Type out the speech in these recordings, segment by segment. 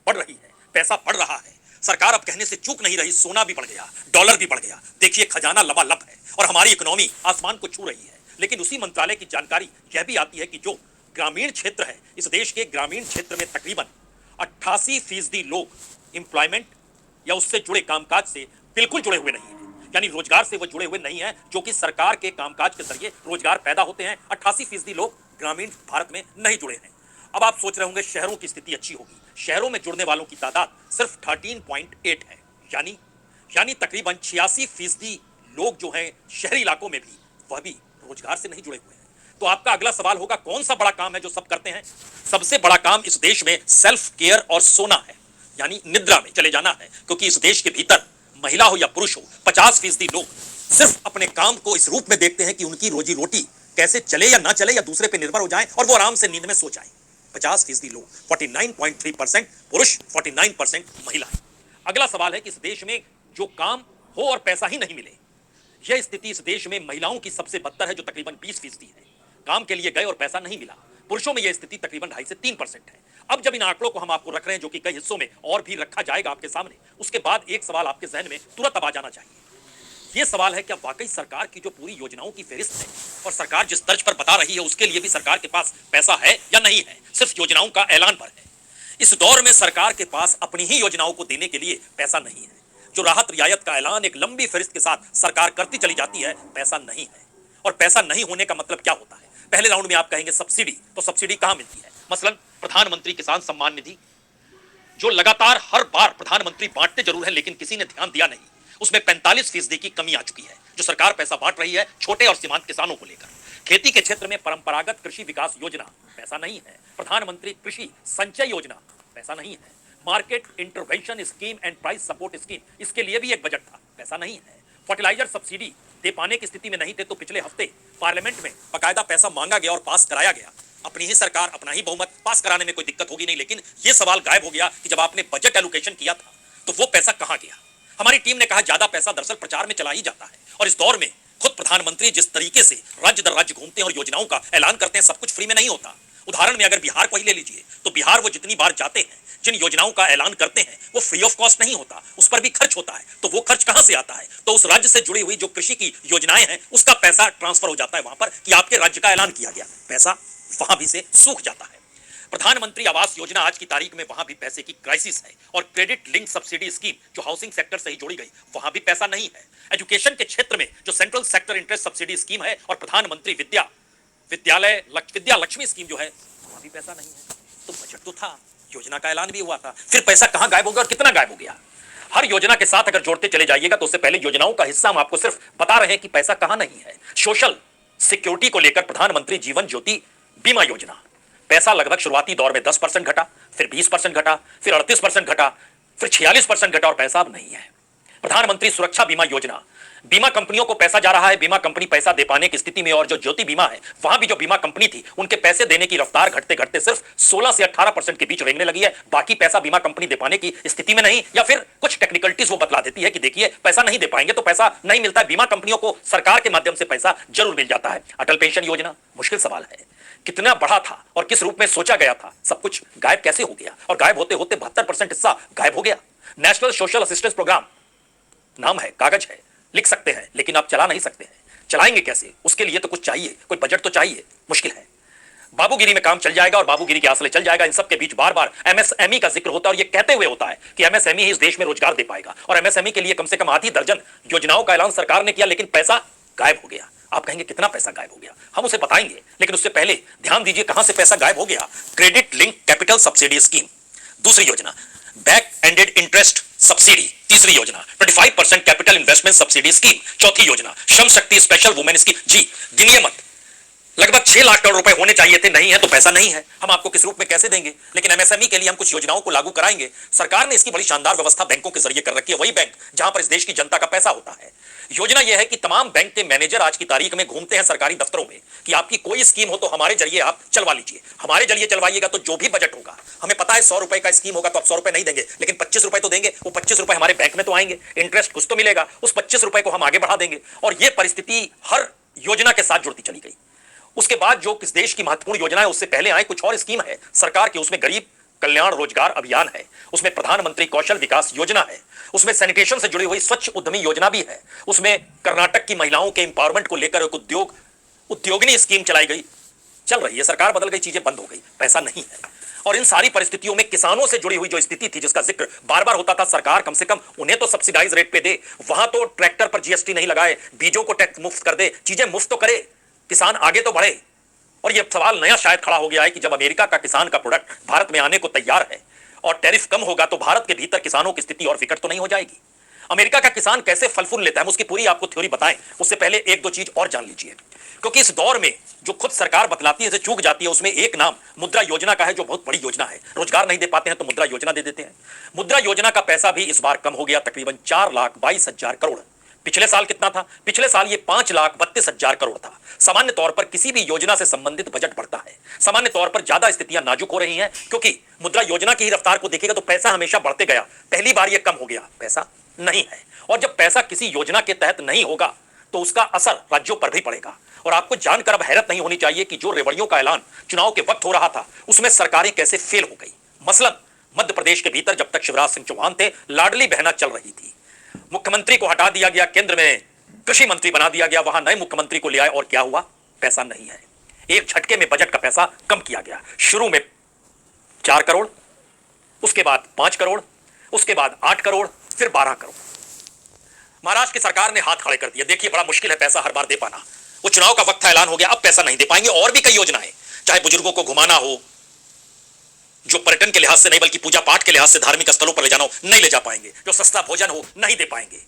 बढ़ रही है, पैसा बढ़ रहा है। सरकार अब कहने से चूक नहीं रही, सोना भी बढ़ गया, डॉलर भी बढ़ गया, देखिए खजाना लबालब है और हमारी इकोनॉमी आसमान को छू रही है। लेकिन उसी मंत्रालय की जानकारी यह भी आती है कि जो ग्रामीण क्षेत्र है, इस देश के ग्रामीण क्षेत्र में तकरीबन 88% लोग एम्प्लॉयमेंट या उससे जुड़े कामकाज से बिल्कुल जुड़े हुए नहीं है, यानी रोजगार से वो जुड़े हुए नहीं है, जो कि सरकार के कामकाज के जरिए रोजगार पैदा होते हैं। 88% लोग ग्रामीण भारत में नहीं जुड़े हैं। अब आप सोच रहे होंगे शहरों की स्थिति अच्छी होगी। शहरों में जुड़ने वालों की तादाद सिर्फ 13.8 है, यानी तकरीबन 86% लोग जो हैं शहरी इलाकों में भी, वह भी रोजगार से नहीं जुड़े हुए हैं। तो आपका अगला सवाल होगा, कौन सा बड़ा काम है जो सब करते हैं? सबसे बड़ा काम इस देश में सेल्फ केयर और सोना है, यानी निद्रा में चले जाना है। क्योंकि इस देश के भीतर महिला हो या पुरुष हो, 50% लोग सिर्फ अपने काम को इस रूप में देखते हैं कि उनकी रोजी रोटी कैसे चले या ना चले, या दूसरे पे निर्भर हो जाए और वो आराम से नींद में सो जाए। 50% लोग, 49.3% पुरुष, 49% महिला। अगला सवाल है कि इस देश में जो काम हो और पैसा ही नहीं मिले, यह स्थिति इस देश में महिलाओं की सबसे बदतर है, जो तकरीबन 20% है। काम के लिए गए और पैसा नहीं मिला। पुरुषों में यह स्थिति तकरीबन 2.5 से 3% है। अब जब इन आंकड़ों को हम आपको रख रहे हैं, जो कि कई हिस्सों में और भी रखा जाएगा आपके सामने, उसके बाद एक सवाल आपके जहन में तुरंत अब आ जाना चाहिए। यह सवाल है, क्या वाकई सरकार की जो पूरी योजनाओं की फेहरिस्त है और सरकार जिस तर्ज पर बता रही है, उसके लिए भी सरकार के पास पैसा है या नहीं है? सिर्फ योजनाओं का ऐलान पर है। इस दौर में सरकार के पास अपनी ही योजनाओं को देने के लिए पैसा नहीं है। जो राहत रियायत का ऐलान एक लंबी फहरिस्त के साथ सरकार करती चली जाती है, पैसा नहीं है। और पैसा नहीं होने का मतलब क्या होता है? पहले राउंड में आप कहेंगे सब्सिडी, तो सब्सिडी कहां मिलती है? मसलन प्रधानमंत्री किसान सम्मान निधि, जो लगातार हर बार प्रधानमंत्री बांटते जरूर है, लेकिन किसी ने ध्यान दिया नहीं, उसमें 45% की कमी आ चुकी है। जो सरकार पैसा बांट रही है छोटे और सीमांत किसानों को लेकर। खेती के क्षेत्र में परंपरागत कृषि विकास योजना, पैसा नहीं है। प्रधानमंत्री कृषि संचय योजना, पैसा नहीं है। Market intervention scheme and price support scheme, इसके लिए भी एक बजट था, पैसा नहीं है। फर्टिलाइजर सब्सिडी दे पाने की स्थिति में नहीं थे, तो पिछले हफ्ते पार्लियामेंट में बकायदा पैसा मांगा गया और पास कराया गया। अपनी ही सरकार, अपना ही बहुमत, पास कराने में कोई दिक्कत होगी नहीं। लेकिन यह सवाल गायब हो गया कि जब आपने बजट एलोकेशन किया था, तो वो पैसा कहां गया? हमारी टीम ने कहा ज्यादा पैसा दरअसल प्रचार में चला ही जाता है। और इस दौर में खुद प्रधानमंत्री जिस तरीके से राज्य दर राज्य घूमते हैं और योजनाओं का ऐलान करते हैं, सब कुछ फ्री में नहीं होता। उदाहरण में अगर बिहार को ही ले लीजिए, तो बिहार वो जितनी बार जाते हैं, जिन योजनाओं का ऐलान करते हैं, वो फ्री ऑफ कॉस्ट नहीं होता, उस पर भी खर्च होता है। तो वो खर्च कहां से आता है? तो उस राज्य से जुड़ी हुई जो कृषि की योजनाएं हैं, उसका पैसा ट्रांसफर हो जाता है वहां पर कि आपके राज्य का ऐलान किया गया, पैसा वहां भी से सूख जाता है। प्रधानमंत्री आवास योजना, आज की तारीख में वहां भी पैसे की क्राइसिस है। और क्रेडिट लिंक सब्सिडी स्कीम, जो हाउसिंग सेक्टर से ही जोड़ी गई, वहां भी पैसा नहीं है। एजुकेशन के क्षेत्र में जो central sector interest subsidy scheme है और प्रधानमंत्री विद्या लक्ष्मी स्कीम जो है, वहां भी पैसा नहीं है। तो बजट तो था, योजना का ऐलान भी हुआ था, फिर पैसा कहां गायब हो गया और कितना गायब हो गया? हर योजना के साथ अगर जोड़ते चले जाइएगा, तो उससे पहले योजनाओं का हिस्सा हम आपको सिर्फ बता रहे हैं कि पैसा कहां नहीं है। सोशल सिक्योरिटी को लेकर प्रधानमंत्री जीवन ज्योति बीमा योजना, पैसा लगभग शुरुआती दौर में 10% घटा, फिर 20% घटा, फिर 38% घटा, फिर 46% घटा और पैसा अब नहीं है। प्रधानमंत्री सुरक्षा बीमा योजना, बीमा कंपनियों को पैसा जा रहा है, बीमा कंपनी पैसा दे पाने की स्थिति में, और जो ज्योति बीमा है, वहां भी जो बीमा कंपनी थी, उनके पैसे देने की रफ्तार घटते घटते सिर्फ 16 से 18% के बीच रेंगने लगी है। बाकी पैसा बीमा कंपनी दे पाने की स्थिति में नहीं, या फिर कुछ टेक्निकलिटीज वो बतला देती है कि देखिए पैसा नहीं दे पाएंगे, तो पैसा नहीं मिलता है। बीमा कंपनियों को सरकार के माध्यम से पैसा जरूर मिल जाता है। अटल पेंशन योजना, मुश्किल सवाल है, कितना बड़ा था और किस रूप में सोचा गया था, सब कुछ गायब कैसे हो गया? और गायब होते होते 72% हिस्सा गायब हो गया। नेशनल सोशल असिस्टेंस प्रोग्राम, नाम है, कागज है, लिख सकते हैं, लेकिन आप चला नहीं सकते हैं। चलाएंगे कैसे? उसके लिए तो कुछ चाहिए, कोई बजट तो चाहिए, मुश्किल है। बाबूगिरी में काम चल जाएगा और बाबूगिरी के आसले चल जाएगा। इन सब के बीच बार बार एमएसएमई का जिक्र होता है, और ये कहते हुए होता है कि एमएसएमई ही इस देश में रोजगार दे पाएगा। और एमएसएमई के लिए कम से कम आधी दर्जन योजनाओं का ऐलान सरकार ने किया, लेकिन पैसा गायब हो गया। आप कहेंगे कितना पैसा गायब हो गया? हम उसे बताएंगे, लेकिन उससे पहले ध्यान दीजिए कहां से पैसा गायब हो गया। Credit link capital subsidy scheme, दूसरी योजना। बैक एंडेड इंटरेस्ट सब्सिडी, तीसरी योजना। 25% कैपिटल इन्वेस्टमेंट सब्सिडी स्कीम, चौथी योजना। Shram Shakti special women scheme, जी गिनिए मत, लगभग 6 लाख करोड़ रुपए होने चाहिए थे, नहीं है तो पैसा नहीं है। हम आपको किस रूप में कैसे देंगे? लेकिन एमएसएमई के लिए हम कुछ योजनाओं को लागू कराएंगे। सरकार ने इसकी बड़ी शानदार व्यवस्था बैंकों के जरिए कर रखी है, वही बैंक जहां पर इस देश की जनता का पैसा होता है। योजना यह है कि तमाम बैंक के मैनेजर आज की तारीख में घूमते हैं सरकारी दफ्तरों में कि आपकी कोई स्कीम हो तो हमारे जरिए आप चलवा लीजिए। हमारे जरिए चलवाइएगा तो जो भी बजट होगा, हमें पता है 100 रुपए का स्कीम होगा तो आप 100 रुपए नहीं देंगे, लेकिन 25 रुपए तो देंगे। वो 25 रुपए हमारे बैंक में तो आएंगे, इंटरेस्ट कुछ तो मिलेगा, उस 25 रुपए को हम आगे बढ़ा देंगे। और यह परिस्थिति हर योजना के साथ जुड़ती चली गई। उसके बाद जो किस देश की महत्वपूर्ण योजना है, उससे पहले आए कुछ और स्कीम है सरकार की, उसमें गरीब कल्याण रोजगार अभियान है, उसमें प्रधानमंत्री कौशल विकास योजना है, उसमें सैनिटेशन से जुड़ी हुई स्वच्छ उद्यमी योजना भी है, उसमें कर्नाटक की महिलाओं के एम्पावरमेंट को लेकर एक उद्योगिनी स्कीम चलाई गई, चल रही है। सरकार बदल गई, चीजें बंद हो गई, पैसा नहीं है। और इन सारी परिस्थितियों में किसानों से जुड़ी हुई जो स्थिति थी, जिसका जिक्र बार बार होता था, सरकार कम से कम उन्हें तो सब्सिडाइज रेट पे दे, वहां तो ट्रैक्टर पर जीएसटी नहीं लगाए, बीजों को टैक्स मुफ्त कर दे, चीजें मुफ्त तो करे, किसान आगे तो बढ़े। और यह सवाल नया शायद खड़ा हो गया है कि जब अमेरिका का किसान का प्रोडक्ट भारत में आने को तैयार है और टैरिफ कम होगा तो भारत के भीतर किसानों की स्थिति और विकट तो नहीं हो जाएगी। अमेरिका का किसान कैसे फल फूल लेता है, उसकी पूरी आपको थ्योरी बताएं, उससे पहले एक दो चीज और जान लीजिए, क्योंकि इस दौर में जो खुद सरकार बतलाती है, चूक जाती है। उसमें एक नाम मुद्रा योजना का है, जो बहुत बड़ी योजना है। रोजगार नहीं दे पाते हैं तो मुद्रा योजना दे देते हैं। मुद्रा योजना का पैसा भी इस बार कम हो गया, तकरीबन 4,22,000 करोड़। पिछले साल कितना था? पिछले साल ये 5,32,000 करोड़ था। सामान्य तौर पर किसी भी योजना से संबंधित बजट बढ़ता है, सामान्य तौर पर ज्यादा स्थितियां नाजुक हो रही हैं, क्योंकि मुद्रा योजना की ही रफ्तार को देखेगा तो पैसा हमेशा बढ़ते गया। पहली बार ये कम हो गया, पैसा नहीं है। और जब पैसा किसी योजना के तहत नहीं होगा तो उसका असर राज्यों पर भी पड़ेगा। और आपको जानकर अब हैरत नहीं होनी चाहिए कि जो रेवड़ियों का ऐलान चुनाव के वक्त हो रहा था, उसमें सरकारें कैसे फेल हो गई। मसलन मध्य प्रदेश के भीतर जब तक शिवराज सिंह चौहान थे, लाडली बहना चल रही थी, मुख्यमंत्री को हटा दिया गया, केंद्र में कृषि मंत्री बना दिया गया, वहां नए मुख्यमंत्री को ले आए और क्या हुआ? पैसा नहीं है। एक झटके में बजट का पैसा कम किया गया। शुरू में 4 करोड़, उसके बाद 5 करोड़, उसके बाद 8 करोड़, फिर 12 करोड़। महाराष्ट्र की सरकार ने हाथ खड़े कर दिया, देखिए बड़ा मुश्किल है पैसा हर बार दे पाना। वो चुनाव का वक्त था, ऐलान हो गया, अब पैसा नहीं दे पाएंगे। और भी कई योजनाएं, चाहे बुजुर्गों को घुमाना हो, जो पर्यटन के लिहाज से नहीं बल्कि पूजा पाठ के लिहाज से धार्मिक स्थलों पर ले जाना हो, नहीं ले जा पाएंगे। जो सस्ता भोजन हो, नहीं दे पाएंगे।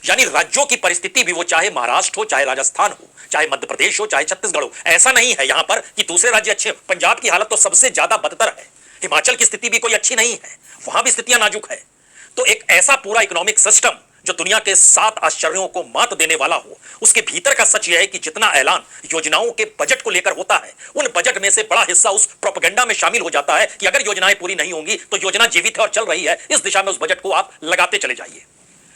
यानी राज्यों की परिस्थिति भी, वो चाहे महाराष्ट्र हो, चाहे राजस्थान हो, चाहे मध्य प्रदेश हो, चाहे छत्तीसगढ़ हो, ऐसा नहीं है यहां पर कि दूसरे राज्य अच्छे। पंजाब की हालत तो सबसे ज्यादा बदतर है, हिमाचल की स्थिति भी कोई अच्छी नहीं है, वहां भी स्थितियां नाजुक है। तो एक ऐसा पूरा इकोनॉमिक सिस्टम जो दुनिया के 7 आश्चर्यों को मात देने वाला हो, उसके भीतर का सच यह है कि जितना ऐलान योजनाओं के बजट को लेकर होता है, उन बजट में से बड़ा हिस्सा उस प्रोपेगेंडा में शामिल हो जाता है कि अगर योजनाएं पूरी नहीं होंगी तो योजना जीवित है और चल रही है, इस दिशा में उस बजट को आप लगाते चले जाइए।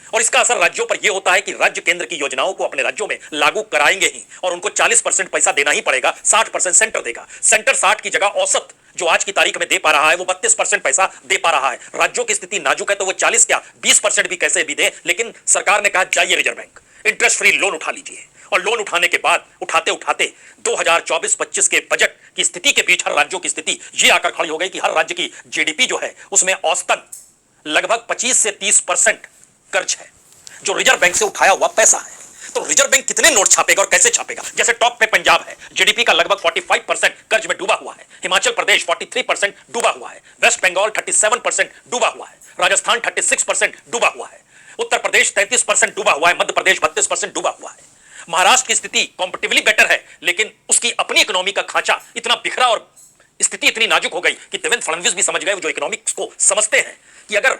और इसका असर राज्यों पर यह होता है कि राज्य केंद्र की योजनाओं को अपने राज्यों में लागू कराएंगे ही, और उनको 40% पैसा देना ही पड़ेगा, 60% सेंटर देगा। सेंटर 60 की जगह औसत जो आज की तारीख में दे पा रहा है, वो 32% पैसा दे पा रहा है। राज्यों की स्थिति नाजुक है तो वो 40 क्या 20% भी कैसे भी दे, लेकिन सरकार ने कहा जाइए reserve bank, interest free loan उठा लीजिए। और लोन उठाने के बाद उठाते उठाते 2024-25 के बजट की स्थिति के बीच हर राज्यों की स्थिति ये आकर खड़ी हो गई कि हर राज्य की जीडीपी जो है उसमें औसतन लगभग 25 से 30% कर्ज है, जो रिजर्व बैंक से उठाया हुआ पैसा है। तो रिजर्व बैंक कितने नोट छापेगा और कैसे छापेगा? जैसे टॉप पे पंजाब है, जीडीपी का लगभग 45% कर्ज में डूबा हुआ है, हिमाचल प्रदेश 43% डूबा हुआ है, वेस्ट बंगाल 37% डूबा हुआ है, राजस्थान 36% डूबा हुआ है, उत्तर प्रदेश 33% डूबा हुआ है, मध्य प्रदेश 32% डूबा हुआ है। महाराष्ट्र की स्थिति कॉम्पिटिटिवली बेटर है, लेकिन उसकी अपनी इकोनॉमी का खांचा इतना बिखरा और स्थिति इतनी नाजुक हो गई कि देवेंद्र फडणवीस भी समझ गए, जो इकोनॉमिक्स को समझते हैं, कि अगर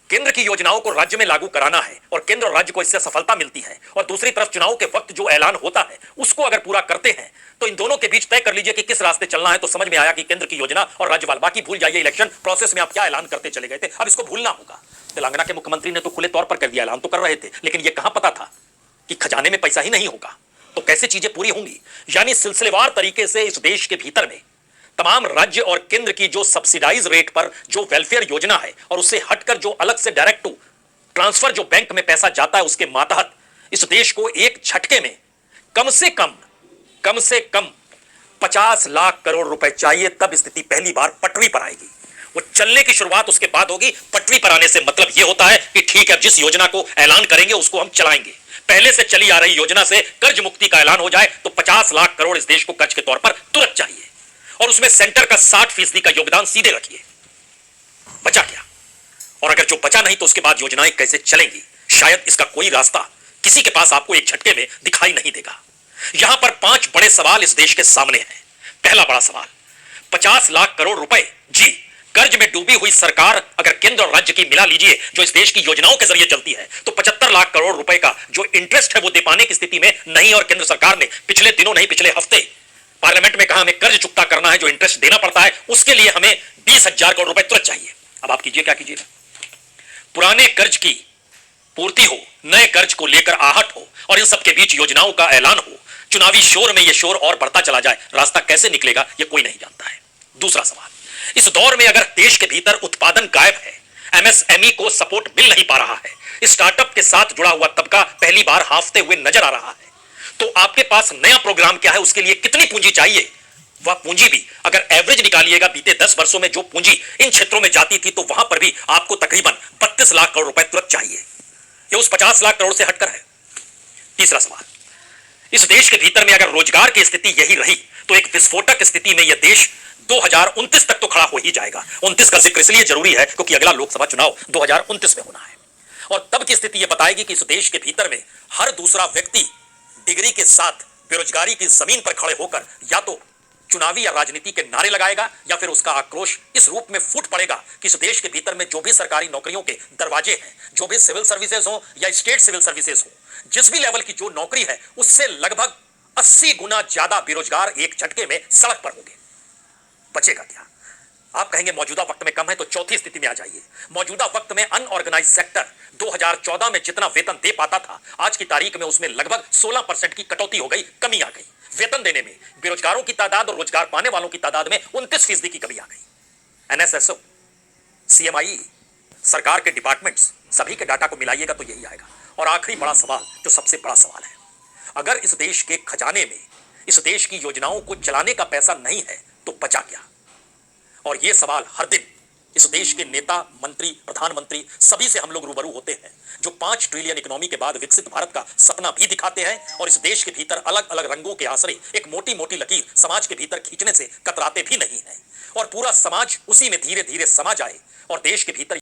केंद्र की योजनाओं को राज्य में लागू कराना है और केंद्र और राज्य को इससे सफलता मिलती है, और दूसरी तरफ चुनाव के वक्त जो ऐलान होता है उसको अगर पूरा करते हैं, तो इन दोनों के बीच तय कर लीजिए कि किस रास्ते चलना है। तो समझ में आया कि केंद्र की योजना और राज्य वाला, बाकी भूल जाइए इलेक्शन प्रोसेस में आप क्या ऐलान करते चले गए थे, अब इसको भूलना होगा। तेलंगाना के मुख्यमंत्री ने तो खुले तौर पर कर दिया, ऐलान तो कर रहे थे, लेकिन यह कहां पता था कि खजाने में पैसा ही नहीं होगा, तो कैसे चीजें पूरी होंगी। यानी सिलसिलेवार तरीके से इस देश के भीतर में तमाम राज्य और केंद्र की जो सब्सिडाइज रेट पर जो वेलफेयर योजना है, और उससे हटकर जो अलग से डायरेक्ट टू ट्रांसफर जो बैंक में पैसा जाता है, उसके मातहत इस देश को एक झटके में कम से कम 50 लाख करोड़ रुपए चाहिए, तब स्थिति पहली बार पटरी पर आएगी। वो चलने की शुरुआत उसके बाद होगी। पटरी पर आने से मतलब यह होता है कि ठीक है, जिस योजना को ऐलान करेंगे उसको हम चलाएंगे। पहले से चली आ रही योजना से कर्ज मुक्ति का ऐलान हो जाए तो 50 लाख करोड़ इस देश को कर्ज के तौर पर तुरंत चाहिए, और उसमें सेंटर का 60% का योगदान सीधे रखिए। बचा क्या? और अगर जो बचा नहीं तो उसके बाद योजनाएं कैसे चलेंगी? शायद इसका कोई रास्ता किसी के पास आपको एक झटके में दिखाई नहीं देगा। यहां पर 5 बड़े सवाल इस देश के सामने हैं। पहला बड़ा सवाल, 50 लाख करोड़ रुपए जी कर्ज में डूबी हुई सरकार अगर केंद्र और राज्य की मिला लीजिए, जो इस देश की योजनाओं के जरिए चलती है, तो 75 लाख करोड़ रुपए का जो इंटरेस्ट है वो दे पाने की स्थिति में नहीं। और केंद्र सरकार ने पिछले दिनों नहीं, पिछले हफ्ते पार्लियामेंट में कहा हमें कर्ज चुकता करना है, जो इंटरेस्ट देना पड़ता है, उसके लिए हमें 20,000 करोड़ रुपए तुरंत चाहिए। अब आप कीजिए क्या कीजिएगा? पुराने कर्ज की पूर्ति हो, नए कर्ज को लेकर आहट हो, और इन सबके बीच योजनाओं का ऐलान हो, चुनावी शोर में यह शोर और बढ़ता चला जाए, रास्ता कैसे निकलेगा यह कोई नहीं जानता है। दूसरा सवाल, इस दौर में अगर देश के भीतर उत्पादन गायब है, एमएसएमई को सपोर्ट मिल नहीं पा रहा है, स्टार्टअप के साथ जुड़ा हुआ तबका पहली बार हांफते हुए नजर आ रहा है, तो आपके पास नया प्रोग्राम क्या है, उसके लिए कितनी पूंजी चाहिए? वह पूंजी भी अगर एवरेज निकालिएगा बीते 10 वर्षों में जो पूंजी इन क्षेत्रों में जाती थी, तो वहां पर भी आपको तकरीबन 32 लाख करोड़ रुपए तुरंत चाहिए। यह उस 50 लाख करोड़ से हटकर है। तीसरा सवाल, इस देश के भीतर में अगर रोजगार की स्थिति यही रही तो एक विस्फोटक स्थिति में यह देश 2029 तक तो खड़ा हो ही जाएगा। 29 का जिक्र इसलिए जरूरी है क्योंकि अगला लोकसभा चुनाव 2029 में होना है, और तब की स्थिति यह बताएगी कि इस देश के भीतर में हर दूसरा व्यक्ति डिग्री के साथ बेरोजगारी की जमीन पर खड़े होकर या तो चुनावी या राजनीति के नारे लगाएगा, या फिर उसका आक्रोश इस रूप में फूट पड़ेगा कि इस देश के भीतर में जो भी सरकारी नौकरियों के दरवाजे हैं, जो भी सिविल सर्विसेज हो या स्टेट सिविल सर्विसेज हो, जिस भी लेवल की जो नौकरी है, उससे लगभग 80 गुना ज्यादा बेरोजगार एक झटके में सड़क पर होंगे। बचेगा क्या? आप कहेंगे मौजूदा वक्त में कम है, तो चौथी स्थिति में आ जाइए। मौजूदा वक्त में अनऑर्गेनाइज सेक्टर 2014 में जितना वेतन दे पाता था, आज की तारीख में उसमें लगभग 16% की कटौती हो गई, कमी आ गई। वेतन देने में बेरोजगारों की तादाद और रोजगार पाने वालों की तादाद में 29% की कमी आ गई। एनएसएसओ, सीएमआई, सरकार के डिपार्टमेंट्स, सभी के डाटा को मिलाइएगा तो यही आएगा। और आखिरी बड़ा सवाल, जो सबसे बड़ा सवाल है, अगर इस देश के खजाने में इस देश की योजनाओं को चलाने का पैसा नहीं है तो बचा क्या? और यह सवाल हर दिन इस देश के नेता, मंत्री, प्रधानमंत्री सभी से हम लोग रूबरू होते हैं, जो 5 ट्रिलियन इकोनॉमी के बाद विकसित भारत का सपना भी दिखाते हैं, और इस देश के भीतर अलग अलग रंगों के आसरे एक मोटी मोटी लकीर समाज के भीतर खींचने से कतराते भी नहीं है, और पूरा समाज उसी में धीरे धीरे समा जाए और देश के भीतर